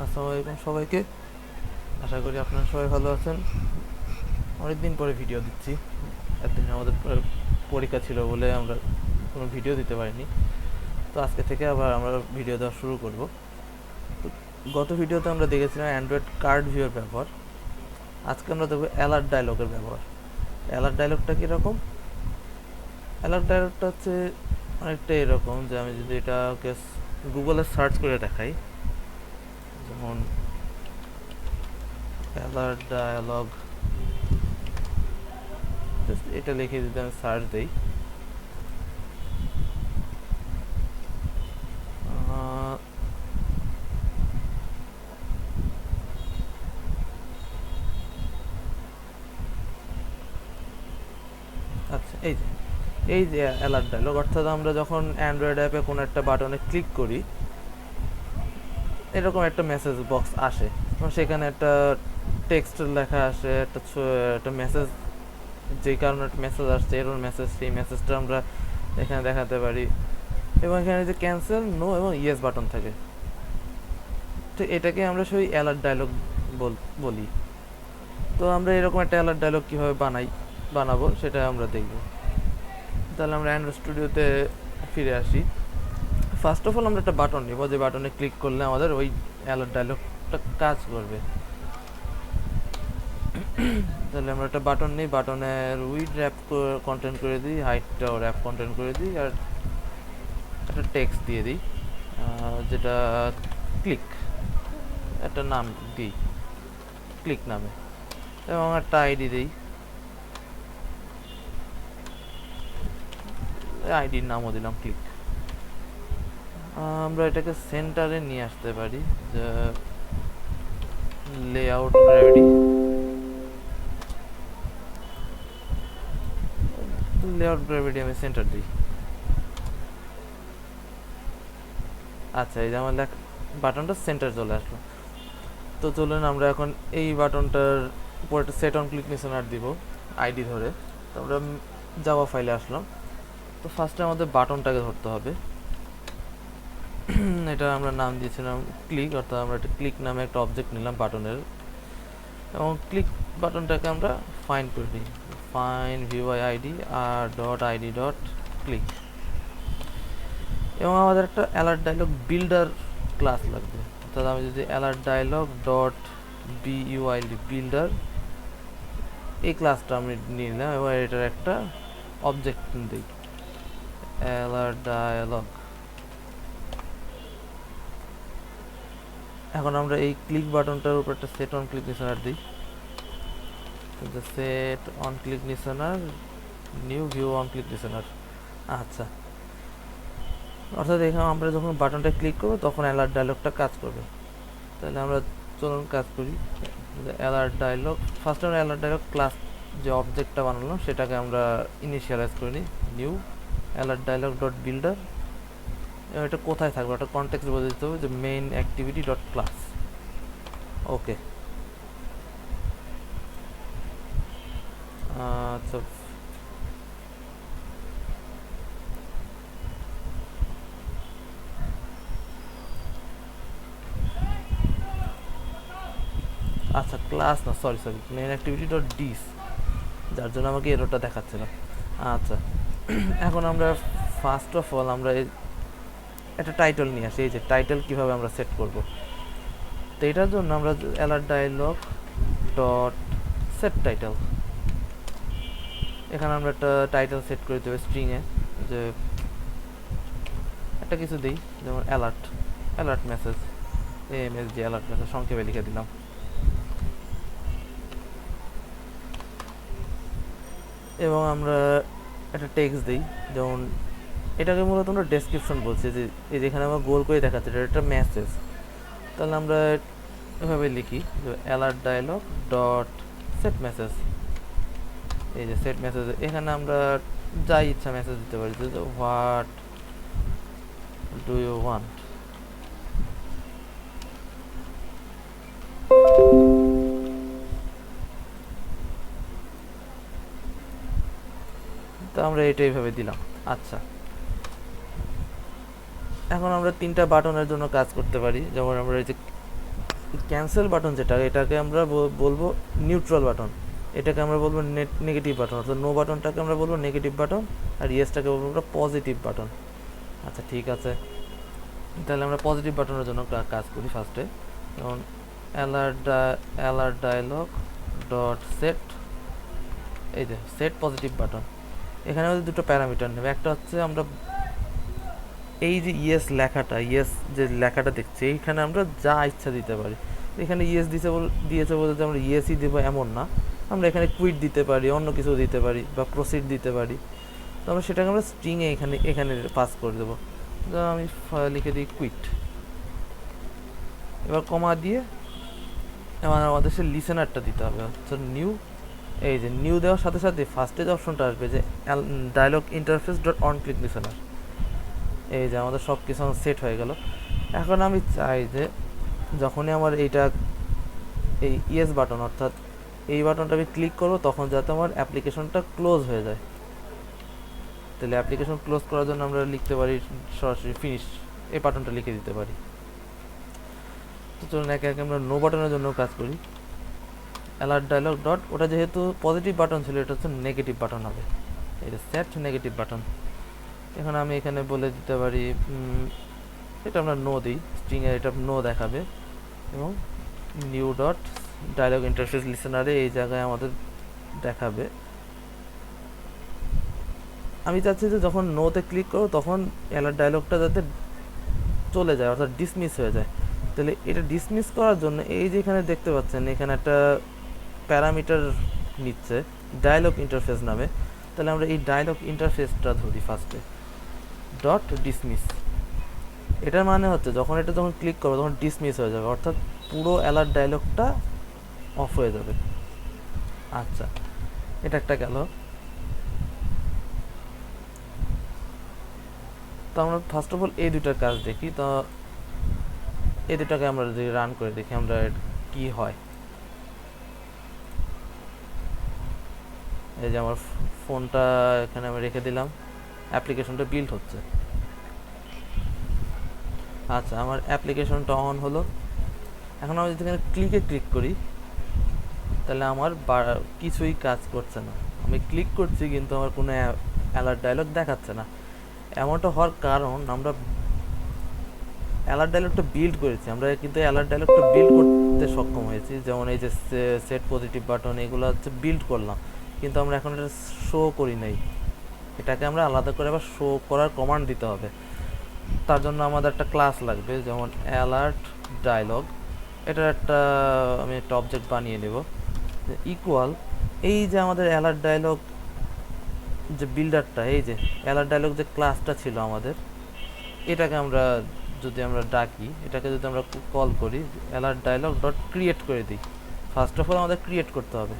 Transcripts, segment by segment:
আসসালামু আলাইকুম সবাইকে। আশা করি আপনারা সবাই ভালো আছেন। অনেকদিন পরে ভিডিও দিচ্ছি। এতদিন আমাদের পরীক্ষা ছিল বলে আমরা কোনো ভিডিও দিতে পারিনি। তো আজকে থেকে আবার আমরা ভিডিও দেওয়া শুরু করব। তো গত ভিডিওতে আমরা দেখেছিলাম অ্যান্ড্রয়েড কার্ড ভিউয়ের ব্যবহার। আজকে আমরা দেখব অ্যালার্ট ডায়লগের ব্যবহার। অ্যালার্ট ডায়লগটা কীরকম? অ্যালার্ট ডায়লগটা হচ্ছে অনেকটা এরকম যে আমি যদি এটাকে গুগলে সার্চ করে দেখাই, যেমন অ্যালার্ট ডায়ালগ, এটা লিখে যদি আমি সার্চ দিই, আচ্ছা এই যে অ্যালার্ট ডায়লগ, অর্থাৎ আমরা যখন অ্যান্ড্রয়েড অ্যাপে কোনো একটা বাটনে ক্লিক করি এরকম একটা মেসেজ বক্স আসে, সেখানে একটা টেক্সট লেখা আসে, একটা মেসেজ, যেই কারণে একটা মেসেজ আসছে এরর মেসেজ, সেই মেসেজটা আমরা এখানে দেখাতে পারি। এবং এখানে যে ক্যান্সেল, নো এবং ইয়েস বাটন থাকে। তো এটাকে আমরা সেই অ্যালার্ট ডায়লগ বলি। তো আমরা এরকম একটা অ্যালার্ট ডায়লগ কীভাবে বানাবো সেটা আমরা দেখব। তাহলে আমরা অ্যান্ড্রয়েড স্টুডিওতে ফিরে আসি। ফার্স্ট অফ অল আমরা একটা বাটন নিব, যে বাটনে ক্লিক করলে আমাদের ওই অ্যালার্ট ডায়লগটা কাজ করবে। তাহলে আমরা একটা বাটন নিই, বাটনের উইড র্যাপ কন্টেন্ট করে দিই, হাইটটাও র্যাপ কন্টেন্ট করে দিই, আর একটা টেক্সট দিয়ে দিই যেটা ক্লিক, একটা নাম দিই ক্লিক নামে, এবং একটা আইডি দিই, আইডির নামও দিলাম ক্লিক। আমরা এটাকে সেন্টারে নিয়ে আসতে পারি, যে লেআউট গ্র্যাভিটি, আমি সেন্টার দিই। আচ্ছা, এই যে আমার বাটনটা সেন্টার চলে আসলো। তো চলুন আমরা এখন এই বাটনটার উপর একটা সেট অন ক্লিক নিশানার দিব আইডি ধরে। তো আমরা জাভা ফাইলে আসলাম। তো ফার্স্টে আমাদের বাটনটাকে ধরতে হবে। এটা আমরা নাম দিয়েছিলাম ক্লিক, অর্থাৎ আমরা একটা ক্লিক নামে একটা অবজেক্ট নিলাম বাটনের, এবং ক্লিক বাটনটাকে আমরা ফাইন্ড করে দিই, find view by ID R dot ID dot click. এবং আমাদের একটা অ্যালার্ট ডায়লগ বিল্ডার ক্লাস লাগবে, অর্থাৎ আমি যদি অ্যালার্ট ডায়লগ ডট বিইউআইডি বিল্ডার, এই ক্লাসটা আমি নিয়ে নিলাম এবং এটার একটা অবজেক্ট দিই অ্যালার্ট ডায়লগ। এখন আমরা এই ক্লিক বাটনটার উপর একটা সেট অন ক্লিক নিশানার দিই, সেট অন ক্লিক নিশানার নিউ ভিউ অন ক্লিক নিশানার। আচ্ছা, অর্থাৎ এখানে আমরা যখন বাটনটা ক্লিক করবো তখন অ্যালার্ট ডায়লগটা কাজ করবে। তাহলে আমরা চলুন কাজ করি। অ্যালার্ট ডায়লগ, ফার্স্ট আমরা অ্যালার্ট ডায়লগ ক্লাস যে অবজেক্টটা বানালাম সেটাকে আমরা ইনিশিয়ালাইজ করে নিই, new alert dialog dot builder. এবং এটা কোথায় থাকবে, একটা কনটেক্সট বলে দিতে হবে, যে main activity dot class. Okay, আচ্ছা, আচ্ছা ক্লাস না, sorry main activity dot this, যার জন্য আমাকে এররটা দেখাচ্ছিল। আচ্ছা, এখন আমরা ফার্স্ট অফ অল আমরা একটা টাইটেল নিয়ে আসি। এই যে টাইটেল কীভাবে আমরা সেট করব, তো এটার জন্য আমরা alert dialog dot set title, এখানে আমরা একটা টাইটেল সেট করে দেবো স্ট্রিংয়ে, যে একটা কিছু দিই, যেমন alert message, MSG alert message সংক্ষেপে লিখে দিলাম। এবং আমরা একটা টেক্সট দিই, যেমন এটাকে মূলত আমরা ডেসক্রিপশন বলছি, যে এই যেখানে আমরা গোল করে দেখাচ্ছি এটা একটা মেসেজ। তাহলে আমরা এভাবে লিখি, যে alert dialog dot set message, এই যে সেট মেসেজ, এখানে আমরা যাই ইচ্ছা মেসেজ দিতে পারি, যে হোয়াট ডু ইউ ওয়ান্ট। তো আমরা এটা এইভাবে দিলাম। আচ্ছা, এখন আমরা তিনটা বাটনের জন্য কাজ করতে পারি, যেমন আমরা এই যে ক্যান্সেল বাটন যেটা, এটাকে আমরা বলবো নিউট্রাল বাটন, এটাকে আমরা বলবো নেগেটিভ বাটন, অর্থাৎ নো বাটনটাকে আমরা বলবো নেগেটিভ বাটন, আর ইয়েসটাকে বলবো আমরা পজিটিভ বাটন। আচ্ছা ঠিক আছে, তাহলে আমরা পজিটিভ বাটনের জন্য কাজ করি ফার্স্টে। যেমন অ্যালার্ট ডায়ালগ ডট সেট, এই যে সেট পজিটিভ বাটন। এখানে আমাদের দুটো প্যারামিটার নেবে, একটা হচ্ছে আমরা এই যে ইয়েস লেখাটা, ইয়েস যে লেখাটা দেখছি এইখানে আমরা যা ইচ্ছা দিতে পারি। এখানে ইয়েস দিয়েছে বলতে আমরা ইয়েসই দেবো এমন না, আমরা এখানে কুইট দিতে পারি, অন্য কিছু দিতে পারি, বা প্রসিড দিতে পারি। তো আমরা সেটাকে আমরা স্ট্রিংয়ে এখানে পাস করে দেবো। ধরো আমি লিখে দিই কুইট, এবার কমা দিয়ে এবার আমাদের সে লিসেনারটা দিতে হবে, হচ্ছে নিউ। এই যে নিউ দেওয়ার সাথে সাথে ফার্স্টে যে অপশনটা আসবে যে dialog interface dot on click listener, এই যে আমাদের সব কিছু সেট হয়ে গেল। এখন আমি চাই যে যখনই আমার এইটা এই ইয়েস বাটন, অর্থাৎ এই বাটনটা আমি ক্লিক করবো, তখন যাতে আমার অ্যাপ্লিকেশনটা ক্লোজ হয়ে যায়। তাহলে অ্যাপ্লিকেশন ক্লোজ করার জন্য আমরা লিখতে পারি সরাসরি ফিনিশ, এই বাটনটা লিখে দিতে পারি। তো চলুন একে একে আমরা নো বাটনের জন্য কাজ করি। অ্যালার্ট ডায়লগ ডট, ওটা যেহেতু পজিটিভ বাটন ছিল, এটা হচ্ছে নেগেটিভ বাটন হবে, এটা সেট নেগেটিভ বাটন। এখন আমি এখানে বলে দিতে পারি এটা আমরা নো দিই, স্ট্রিংয়ে এটা নো দেখাবে, এবং নিউ ডট ডায়লগ ইন্টারফেস লিসেনারে এই জায়গায় আমাদের দেখাবে। আমি চাচ্ছি যে যখন নোতে ক্লিক করো তখন অ্যালার্ট ডায়লগটা যাতে চলে যায়, অর্থাৎ ডিসমিস হয়ে যায়। তাহলে এটা ডিসমিস করার জন্য এই যে এখানে দেখতে পাচ্ছেন, এখানে একটা প্যারামিটার নিচ্ছে ডায়লগ ইন্টারফেস নামে। তাহলে আমরা এই ডায়লগ ইন্টারফেসটা ধরি ফার্স্টে, ডট ডিসমিস। এটার মানে হচ্ছে যখন ক্লিক করবো তখন ডিসমিস হয়ে যাবে, অর্থাৎ পুরো অ্যালার্ট ডায়লগটা অফ হয়ে যাবে। আচ্ছা, এটা একটা গেল। তো আমরা ফার্স্ট অফ অল এই দুটার কাজ দেখি। তো এই দুটাকে আমরা যদি রান করে দেখি আমরা কি হয়। এই যে আমার ফোনটা এখানে আমি রেখে দিলাম, অ্যাপ্লিকেশনটা বিল্ড হচ্ছে। আচ্ছা, আমার অ্যাপ্লিকেশনটা অন হলো। এখন আমি যদি এখানে ক্লিক করি তাহলে আমার কিছুই কাজ করছে না। আমি ক্লিক করছি কিন্তু আমার কোনো অ্যালার্ট ডায়লগ দেখাচ্ছে না। এমনটা হওয়ার কারণ আমরা অ্যালার্ট ডায়লগটা বিল্ড করেছি, আমরা কিন্তু অ্যালার্ট ডায়লগটা বিল্ড করতে সক্ষম হয়েছি। যেমন এই যে সেট পজিটিভ বাটন, এগুলো হচ্ছে বিল্ড করলাম, কিন্তু আমরা এখন এটা শো করি নাই। এটাকে আমরা আলাদা করে আবার শো করার কমান্ড দিতে হবে। তার জন্য আমাদের একটা ক্লাস লাগবে, যেমন অ্যালার্ট ডায়লগ, এটার আমি একটা অবজেক্ট বানিয়ে নেব ইকুয়াল এই যে আমাদের অ্যালার্ট ডায়লগ যে বিল্ডারটা, এই যে অ্যালার্ট ডায়লগ যে ক্লাসটা ছিল আমাদের, এটাকে আমরা যদি আমরা ডাকি, এটাকে যদি আমরা কল করি অ্যালার্ট ডায়লগ ডট ক্রিয়েট করে দিই। ফার্স্ট অফ অল আমাদের ক্রিয়েট করতে হবে।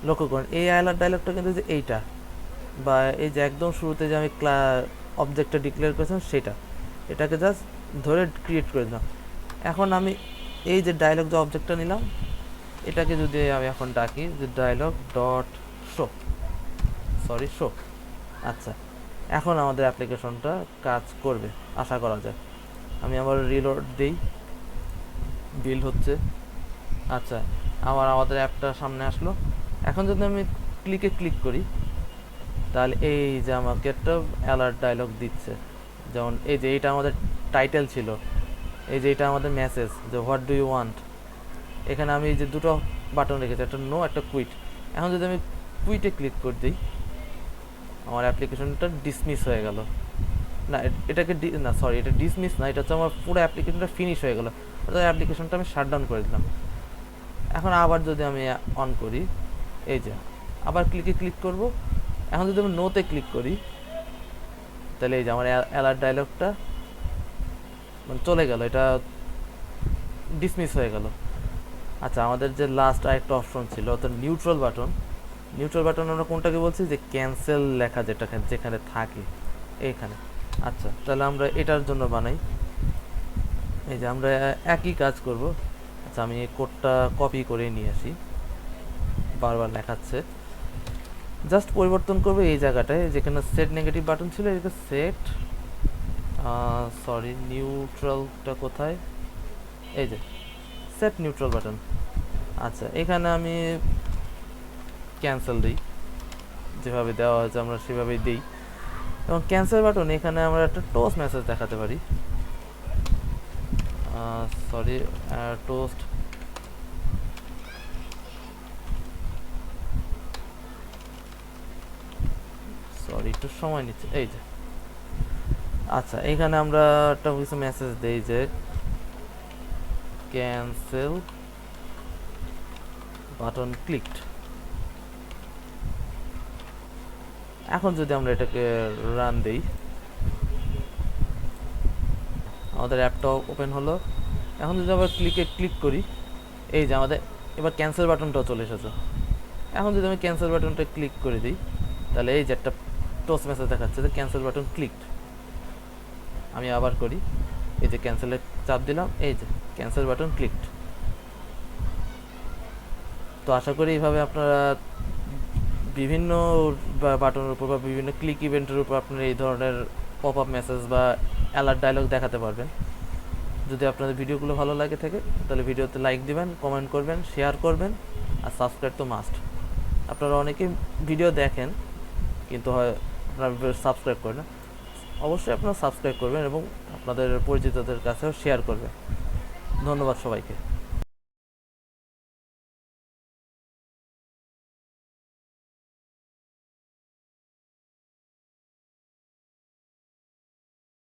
লক্ষ্য করুন এই অ্যালার্ট ডায়লগটা কিন্তু যে এইটা, বা এই যে একদম শুরুতে যে আমি অবজেক্টটা ডিক্লেয়ার করেছিলাম সেটা, এটাকে জাস্ট ধরে ক্রিয়েট করে দিলাম। এখন আমি এই যে ডায়লগ যে অবজেক্টটা নিলাম, এটাকে যদি আমি এখন ডাকি যে ডায়লগ ডট শো, শো। আচ্ছা, এখন আমাদের অ্যাপ্লিকেশনটা কাজ করবে আশা করা যায়। আমি আবার রিলোড দিই, বিল্ড হচ্ছে। আচ্ছা, আমাদের অ্যাপটা সামনে আসলো। এখন যদি আমি ক্লিক করি তাহলে এই যে আমাকে একটা অ্যালার্ট ডায়লগ দিচ্ছে। যেমন এই যে এইটা আমাদের টাইটেল ছিল, এই যে এটা আমাদের মেসেজ যে হোয়াট ডু ইউ ওয়ান্ট। এখানে আমি যে দুটো বাটন রেখেছি, একটা নো একটা কুইট। এখন যদি আমি কুইটে ক্লিক করে দিই, আমার অ্যাপ্লিকেশনটা ডিসমিস হয়ে গেল। না এটাকে না সরি, এটা ডিসমিস না, এটা হচ্ছে আমার পুরো অ্যাপ্লিকেশনটা ফিনিশ হয়ে গেল, অর্থাৎ অ্যাপ্লিকেশনটা আমি শাটডাউন করে দিলাম। এখন আবার যদি আমি অন করি, এই যে আবার ক্লিক করব। এখন যদি আমি নোতে ক্লিক করি তাহলে এই যে আমার অ্যালার্ট ডায়লগটা মানে চলে গেল, এটা ডিসমিস হয়ে গেল। আচ্ছা, আমাদের যে লাস্ট আরেকটা অপশন ছিল অর্থাৎ নিউট্রাল বাটন আমরা কোনটাকে বলছি, যে ক্যান্সেল লেখা যেখানে থাকে এইখানে। আচ্ছা, তাহলে আমরা এটার জন্য বানাই, এই যে আমরা একই কাজ করব। আচ্ছা, আমি এই কোডটা কপি করে নিয়ে আসি, বারবার লেখাচ্ছে। জাস্ট পরিবর্তন করবো এই জায়গাটায় যেখানে সেট নেগেটিভ বাটন ছিল, এদিকে সেট নিউট্রালটা কোথায়, এই যে সেট নিউট্রাল বাটন। আচ্ছা, এখানে আমি ক্যান্সেল দিই, যেভাবে দেওয়া হয়েছে আমরা সেভাবেই দিই। এবং ক্যান্সেল বাটন এখানে আমরা একটা টোস্ট মেসেজ দেখাতে পারি। সরি, টোস্ট, সরি একটু সময় নিচ্ছে। এই যে আচ্ছা, এখানে আমরা একটা কিছু মেসেজ দেই যে ক্যান্সেল বাটন ক্লিকড। এখন যদি আমরা এটাকে রান দেই, আমাদের অ্যাপটা ওপেন হলো। এখন যদি আবার ক্লিক করি, এই যে আমাদের এবার ক্যান্সেল বাটনটাও চলে এসেছে। এখন যদি আমি ক্যান্সেল বাটনটা ক্লিক করে দিই, তাহলে এই যে একটা টোস্ট মেসেজ দেখাচ্ছে যে ক্যান্সেল বাটন ক্লিকড। আমি আবার করি, এই যে ক্যান্সেলে চাপ দিলাম, এই যে ক্যান্সেল বাটন ক্লিকড। তো আশা করি এইভাবে আপনারা বিভিন্ন বাটনের উপর বা বিভিন্ন ক্লিক ইভেন্টের উপর আপনারা এই ধরনের পপ আপ মেসেজ বা অ্যালার্ট ডায়লগ দেখাতে পারবেন। যদি আপনাদের ভিডিওগুলো ভালো লাগে থাকে, তাহলে ভিডিওতে লাইক দিবেন, কমেন্ট করবেন, শেয়ার করবেন, আর সাবস্ক্রাইব তো মাস্ট। আপনারা অনেকেই ভিডিও দেখেন কিন্তু হয় আপনারা সাবস্ক্রাইব করেন না। অবশ্যই আপনারা সাবস্ক্রাইব করবেন এবং আপনাদের পরিচিতদের কাছেও শেয়ার করবেন। ধন্যবাদ সবাইকে।